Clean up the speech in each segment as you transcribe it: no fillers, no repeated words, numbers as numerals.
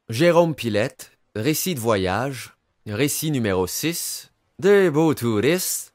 Jérôme Pilette, récit de voyage, récit numéro 6, des beaux touristes,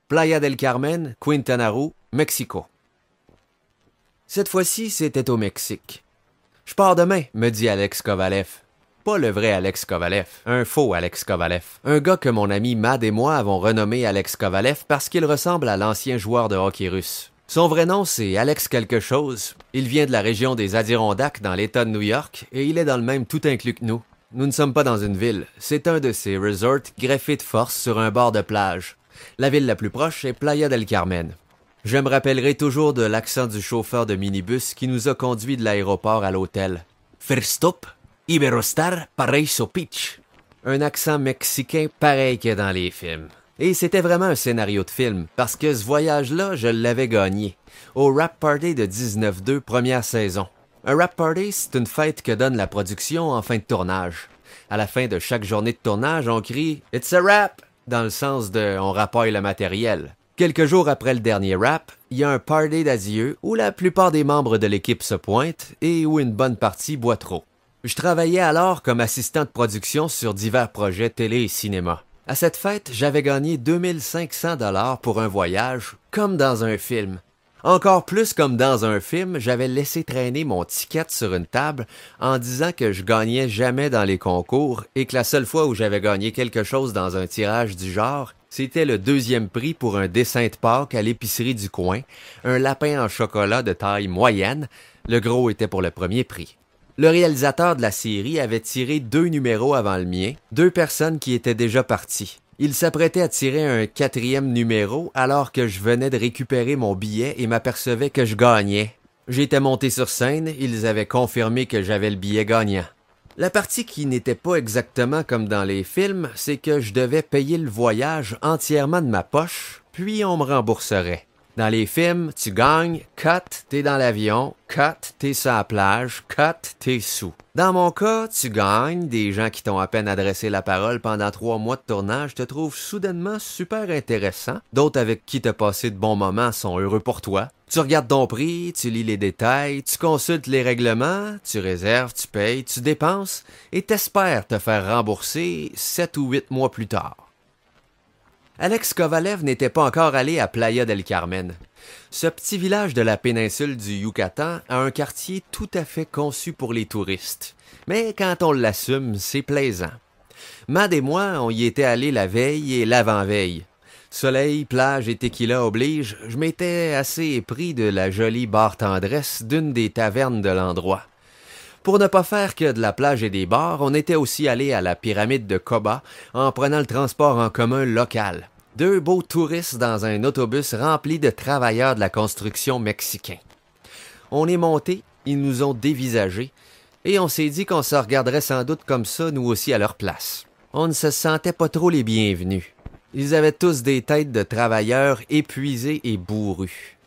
Playa del Carmen, Quintana Roo, Mexico. Cette fois-ci, c'était au Mexique. Je pars demain, me dit Alex Kovalev. Pas le vrai Alex Kovalev, un faux Alex Kovalev. Un gars que mon ami Mad et moi avons renommé Alex Kovalev parce qu'il ressemble à l'ancien joueur de hockey russe. Son vrai nom, c'est Alex quelque chose. Il vient de la région des Adirondacks dans l'État de New York et il est dans le même tout inclus que nous. Nous ne sommes pas dans une ville, c'est un de ces resorts greffés de force sur un bord de plage. La ville la plus proche est Playa del Carmen. Je me rappellerai toujours de l'accent du chauffeur de minibus qui nous a conduits de l'aéroport à l'hôtel. First stop, Iberostar Paraíso Beach. Un accent mexicain pareil que dans les films. Et c'était vraiment un scénario de film, parce que ce voyage-là, je l'avais gagné. Au Rap Party de 19-2, première saison. Un Rap Party, c'est une fête que donne la production en fin de tournage. À la fin de chaque journée de tournage, on crie « It's a rap !» dans le sens de « on rapaille le matériel ». Quelques jours après le dernier rap, il y a un party d'adieu où la plupart des membres de l'équipe se pointent et où une bonne partie boit trop. Je travaillais alors comme assistant de production sur divers projets télé et cinéma. À cette fête, j'avais gagné 2500 $ pour un voyage, comme dans un film. Encore plus comme dans un film, j'avais laissé traîner mon ticket sur une table en disant que je gagnais jamais dans les concours et que la seule fois où j'avais gagné quelque chose dans un tirage du genre, c'était le 2e prix pour un dessin de Pâques à l'épicerie du coin, un lapin en chocolat de taille moyenne, le gros était pour le 1er prix. Le réalisateur de la série avait tiré 2 numéros avant le mien, 2 personnes qui étaient déjà parties. Il s'apprêtait à tirer un 4e numéro alors que je venais de récupérer mon billet et m'apercevais que je gagnais. J'étais monté sur scène, ils avaient confirmé que j'avais le billet gagnant. La partie qui n'était pas exactement comme dans les films, c'est que je devais payer le voyage entièrement de ma poche, puis on me rembourserait. Dans les films, tu gagnes, cut, t'es dans l'avion, cut, t'es sur la plage, cut, t'es sous. Dans mon cas, tu gagnes, des gens qui t'ont à peine adressé la parole pendant 3 mois de tournage te trouvent soudainement super intéressant, d'autres avec qui t'as passé de bons moments sont heureux pour toi. Tu regardes ton prix, tu lis les détails, tu consultes les règlements, tu réserves, tu payes, tu dépenses et t'espères te faire rembourser 7 ou 8 mois plus tard. Alex Kovalev n'était pas encore allé à Playa del Carmen. Ce petit village de la péninsule du Yucatan a un quartier tout à fait conçu pour les touristes. Mais quand on l'assume, c'est plaisant. Mad et moi, on y était allés la veille et l'avant-veille. Soleil, plage et tequila oblige, je m'étais assez épris de la jolie bar tendresse d'une des tavernes de l'endroit. Pour ne pas faire que de la plage et des bars, on était aussi allé à la pyramide de Coba en prenant le transport en commun local. 2 beaux touristes dans un autobus rempli de travailleurs de la construction mexicains. On est montés, ils nous ont dévisagés, et on s'est dit qu'on se regarderait sans doute comme ça, nous aussi, à leur place. On ne se sentait pas trop les bienvenus. Ils avaient tous des têtes de travailleurs épuisés et bourrus.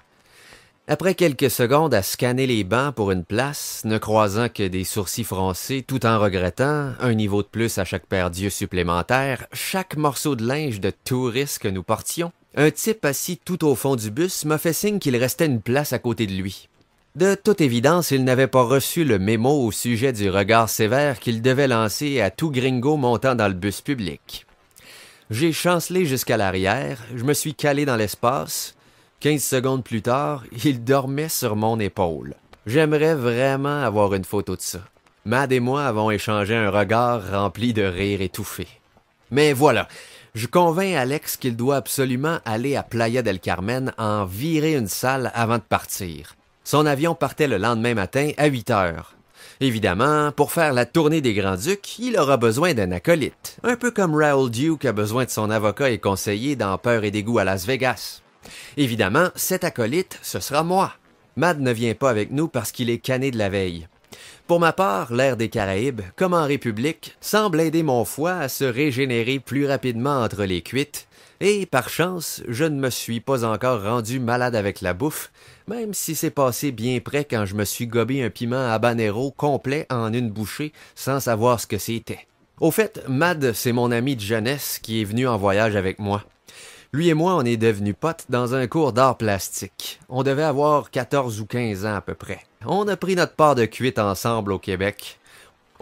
Après quelques secondes à scanner les bancs pour une place, ne croisant que des sourcils froncés tout en regrettant, un niveau de plus à chaque paire d'yeux supplémentaire, chaque morceau de linge de touriste que nous portions, un type assis tout au fond du bus m'a fait signe qu'il restait une place à côté de lui. De toute évidence, il n'avait pas reçu le mémo au sujet du regard sévère qu'il devait lancer à tout gringo montant dans le bus public. J'ai chancelé jusqu'à l'arrière, je me suis calé dans l'espace. 15 secondes plus tard, il dormait sur mon épaule. J'aimerais vraiment avoir une photo de ça. Mad et moi avons échangé un regard rempli de rire étouffé. Mais voilà, je convainc Alex qu'il doit absolument aller à Playa del Carmen en virer une salle avant de partir. Son avion partait le lendemain matin à 8 heures. Évidemment, pour faire la tournée des Grands-Ducs, il aura besoin d'un acolyte. Un peu comme Raoul Duke a besoin de son avocat et conseiller dans Peur et dégoût à Las Vegas. Évidemment, cet acolyte, ce sera moi. Mad ne vient pas avec nous parce qu'il est cané de la veille. Pour ma part, l'air des Caraïbes, comme en République, semble aider mon foie à se régénérer plus rapidement entre les cuites, et par chance, je ne me suis pas encore rendu malade avec la bouffe, même si c'est passé bien près quand je me suis gobé un piment habanero complet en une bouchée sans savoir ce que c'était. Au fait, Mad, c'est mon ami de jeunesse qui est venu en voyage avec moi. Lui et moi, on est devenus potes dans un cours d'art plastique. On devait avoir 14 ou 15 ans à peu près. On a pris notre part de cuite ensemble au Québec.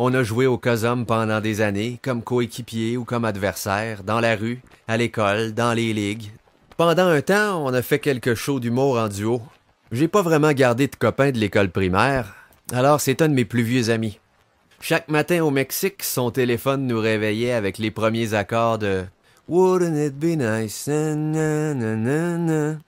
On a joué au COSOM pendant des années, comme coéquipier ou comme adversaire, dans la rue, à l'école, dans les ligues. Pendant un temps, on a fait quelques shows d'humour en duo. J'ai pas vraiment gardé de copains de l'école primaire, alors c'est un de mes plus vieux amis. Chaque matin au Mexique, son téléphone nous réveillait avec les premiers accords de Wouldn't it be nice? Na, na, na, na.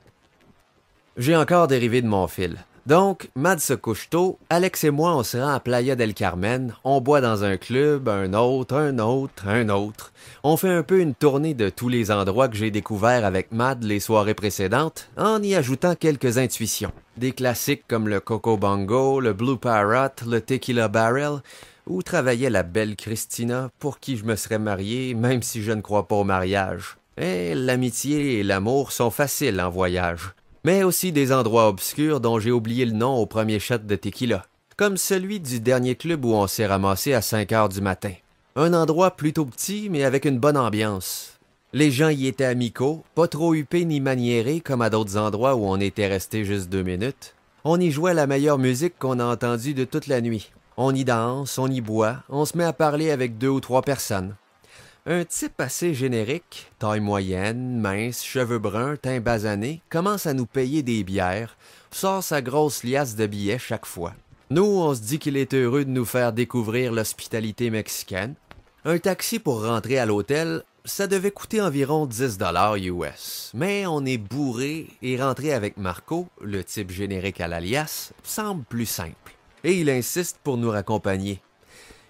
J'ai encore dérivé de mon fil. Donc, Mad se couche tôt, Alex et moi on se rend à Playa del Carmen, on boit dans un club, un autre. On fait un peu une tournée de tous les endroits que j'ai découverts avec Mad les soirées précédentes, en y ajoutant quelques intuitions. Des classiques comme le Coco Bongo, le Blue Parrot, le Tequila Barrel, où travaillait la belle Christina, pour qui je me serais marié, même si je ne crois pas au mariage. Et l'amitié et l'amour sont faciles en voyage. Mais aussi des endroits obscurs dont j'ai oublié le nom au premier shot de tequila, comme celui du dernier club où on s'est ramassé à 5 heures du matin. Un endroit plutôt petit, mais avec une bonne ambiance. Les gens y étaient amicaux, pas trop huppés ni maniérés comme à d'autres endroits où on était resté juste 2 minutes. On y jouait la meilleure musique qu'on a entendue de toute la nuit. On y danse, on y boit, on se met à parler avec 2 ou 3 personnes. Un type assez générique, taille moyenne, mince, cheveux bruns, teint basané, commence à nous payer des bières, sort sa grosse liasse de billets chaque fois. Nous, on se dit qu'il est heureux de nous faire découvrir l'hospitalité mexicaine. Un taxi pour rentrer à l'hôtel, ça devait coûter environ 10 $ US. Mais on est bourré et rentrer avec Marco, le type générique à l'alias, semble plus simple. Et il insiste pour nous raccompagner.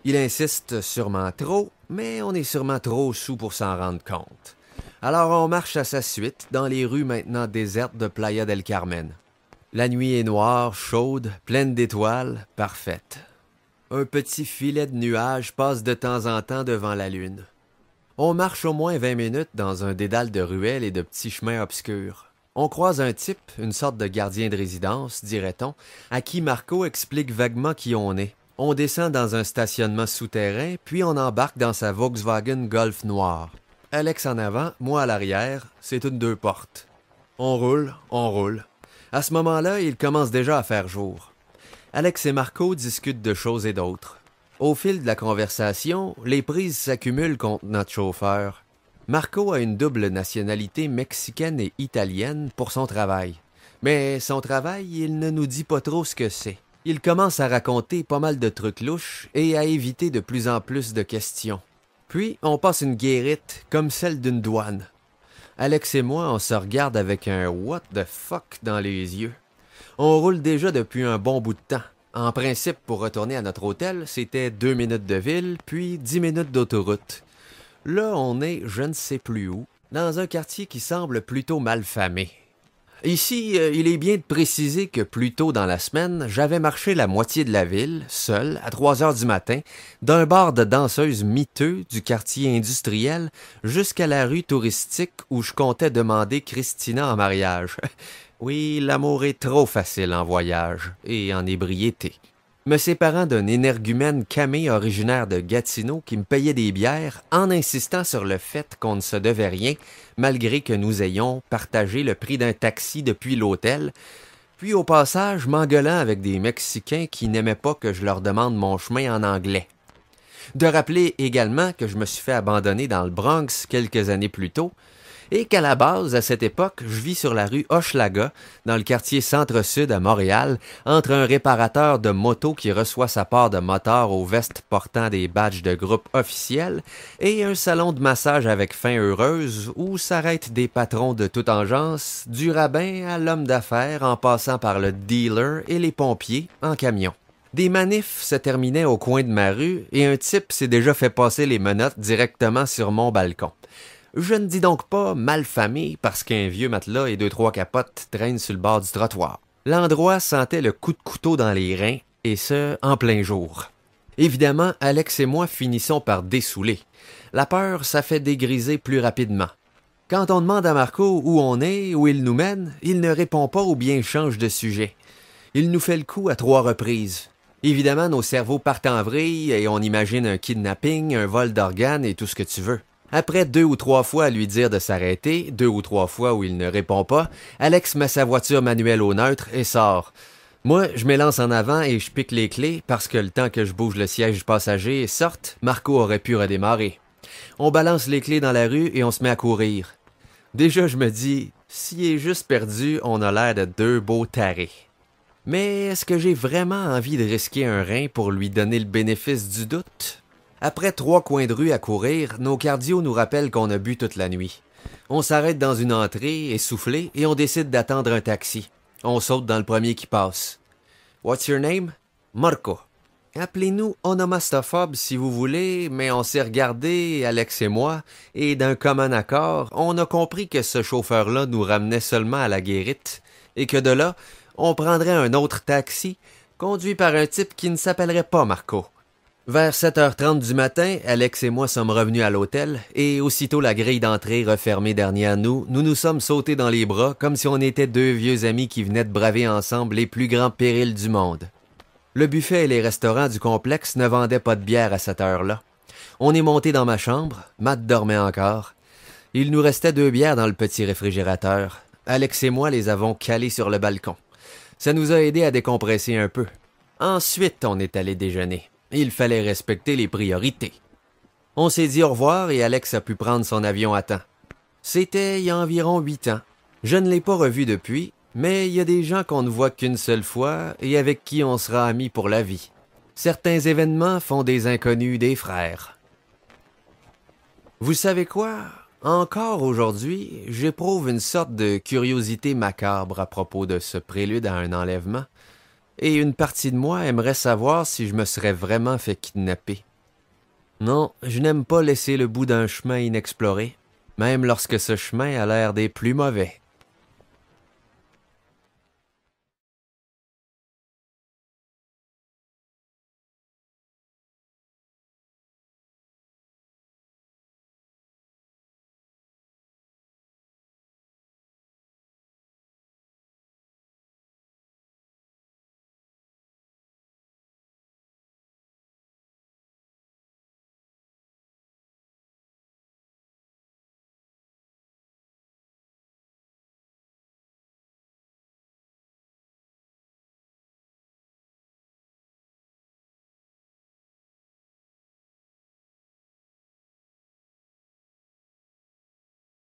Il insiste sûrement trop, mais on est sûrement trop sous pour s'en rendre compte. Alors on marche à sa suite dans les rues maintenant désertes de Playa del Carmen. La nuit est noire, chaude, pleine d'étoiles, parfaite. Un petit filet de nuages passe de temps en temps devant la lune. On marche au moins 20 minutes dans un dédale de ruelles et de petits chemins obscurs. On croise un type, une sorte de gardien de résidence, dirait-on, à qui Marco explique vaguement qui on est. On descend dans un stationnement souterrain, puis on embarque dans sa Volkswagen Golf noire. Alex en avant, moi à l'arrière, c'est une 2 portes. On roule, on roule. À ce moment-là, il commence déjà à faire jour. Alex et Marco discutent de choses et d'autres. Au fil de la conversation, les prises s'accumulent contre notre chauffeur. Marco a une double nationalité mexicaine et italienne pour son travail. Mais son travail, il ne nous dit pas trop ce que c'est. Il commence à raconter pas mal de trucs louches et à éviter de plus en plus de questions. Puis, on passe une guérite comme celle d'une douane. Alex et moi, on se regarde avec un « what the fuck » dans les yeux. On roule déjà depuis un bon bout de temps. En principe, pour retourner à notre hôtel, c'était 2 minutes de ville, puis 10 minutes d'autoroute. Là, on est je ne sais plus où, dans un quartier qui semble plutôt malfamé. Ici, il est bien de préciser que plus tôt dans la semaine, j'avais marché la moitié de la ville, seul, à 3 heures du matin, d'un bar de danseuses miteux du quartier industriel jusqu'à la rue touristique où je comptais demander Christina en mariage. Oui, l'amour est trop facile en voyage et en ébriété. Me séparant d'un énergumène camé originaire de Gatineau qui me payait des bières en insistant sur le fait qu'on ne se devait rien, malgré que nous ayons partagé le prix d'un taxi depuis l'hôtel, puis au passage m'engueulant avec des Mexicains qui n'aimaient pas que je leur demande mon chemin en anglais. De rappeler également que je me suis fait abandonner dans le Bronx quelques années plus tôt, et qu'à la base, à cette époque, je vis sur la rue Hochelaga, dans le quartier Centre-Sud à Montréal, entre un réparateur de motos qui reçoit sa part de motards aux vestes portant des badges de groupe officiels et un salon de massage avec fin heureuse où s'arrêtent des patrons de toute engeance, du rabbin à l'homme d'affaires en passant par le dealer et les pompiers en camion. Des manifs se terminaient au coin de ma rue et un type s'est déjà fait passer les menottes directement sur mon balcon. Je ne dis donc pas malfamé parce qu'un vieux matelas et 2-3 capotes traînent sur le bord du trottoir. L'endroit sentait le coup de couteau dans les reins, et ce, en plein jour. Évidemment, Alex et moi finissons par dessouler. La peur, ça fait dégriser plus rapidement. Quand on demande à Marco où on est, où il nous mène, il ne répond pas ou bien change de sujet. Il nous fait le coup à 3 reprises. Évidemment, nos cerveaux partent en vrille et on imagine un kidnapping, un vol d'organes et tout ce que tu veux. Après 2 ou 3 fois à lui dire de s'arrêter, 2 ou 3 fois où il ne répond pas, Alex met sa voiture manuelle au neutre et sort. Moi, je m'élance en avant et je pique les clés parce que le temps que je bouge le siège passager et sorte, Marco aurait pu redémarrer. On balance les clés dans la rue et on se met à courir. Déjà, je me dis, s'il est juste perdu, on a l'air de deux beaux tarés. Mais est-ce que j'ai vraiment envie de risquer un rein pour lui donner le bénéfice du doute? Après 3 coins de rue à courir, nos cardio nous rappellent qu'on a bu toute la nuit. On s'arrête dans une entrée, essoufflé, et on décide d'attendre un taxi. On saute dans le premier qui passe. What's your name? Marco. Appelez-nous onomastophobe si vous voulez, mais on s'est regardé, Alex et moi, et d'un commun accord, on a compris que ce chauffeur-là nous ramenait seulement à la guérite, et que de là, on prendrait un autre taxi, conduit par un type qui ne s'appellerait pas Marco. Vers 7h30 du matin, Alex et moi sommes revenus à l'hôtel, et aussitôt la grille d'entrée refermée derrière nous, nous nous sommes sautés dans les bras comme si on était deux vieux amis qui venaient de braver ensemble les plus grands périls du monde. Le buffet et les restaurants du complexe ne vendaient pas de bière à cette heure-là. On est monté dans ma chambre, Matt dormait encore. Il nous restait 2 bières dans le petit réfrigérateur. Alex et moi les avons calées sur le balcon. Ça nous a aidé à décompresser un peu. Ensuite, on est allé déjeuner. Il fallait respecter les priorités. On s'est dit au revoir et Alex a pu prendre son avion à temps. C'était il y a environ 8 ans. Je ne l'ai pas revu depuis, mais il y a des gens qu'on ne voit qu'une seule fois et avec qui on sera amis pour la vie. Certains événements font des inconnus des frères. Vous savez quoi? Encore aujourd'hui, j'éprouve une sorte de curiosité macabre à propos de ce prélude à un enlèvement. Et une partie de moi aimerait savoir si je me serais vraiment fait kidnapper. Non, je n'aime pas laisser le bout d'un chemin inexploré, même lorsque ce chemin a l'air des plus mauvais.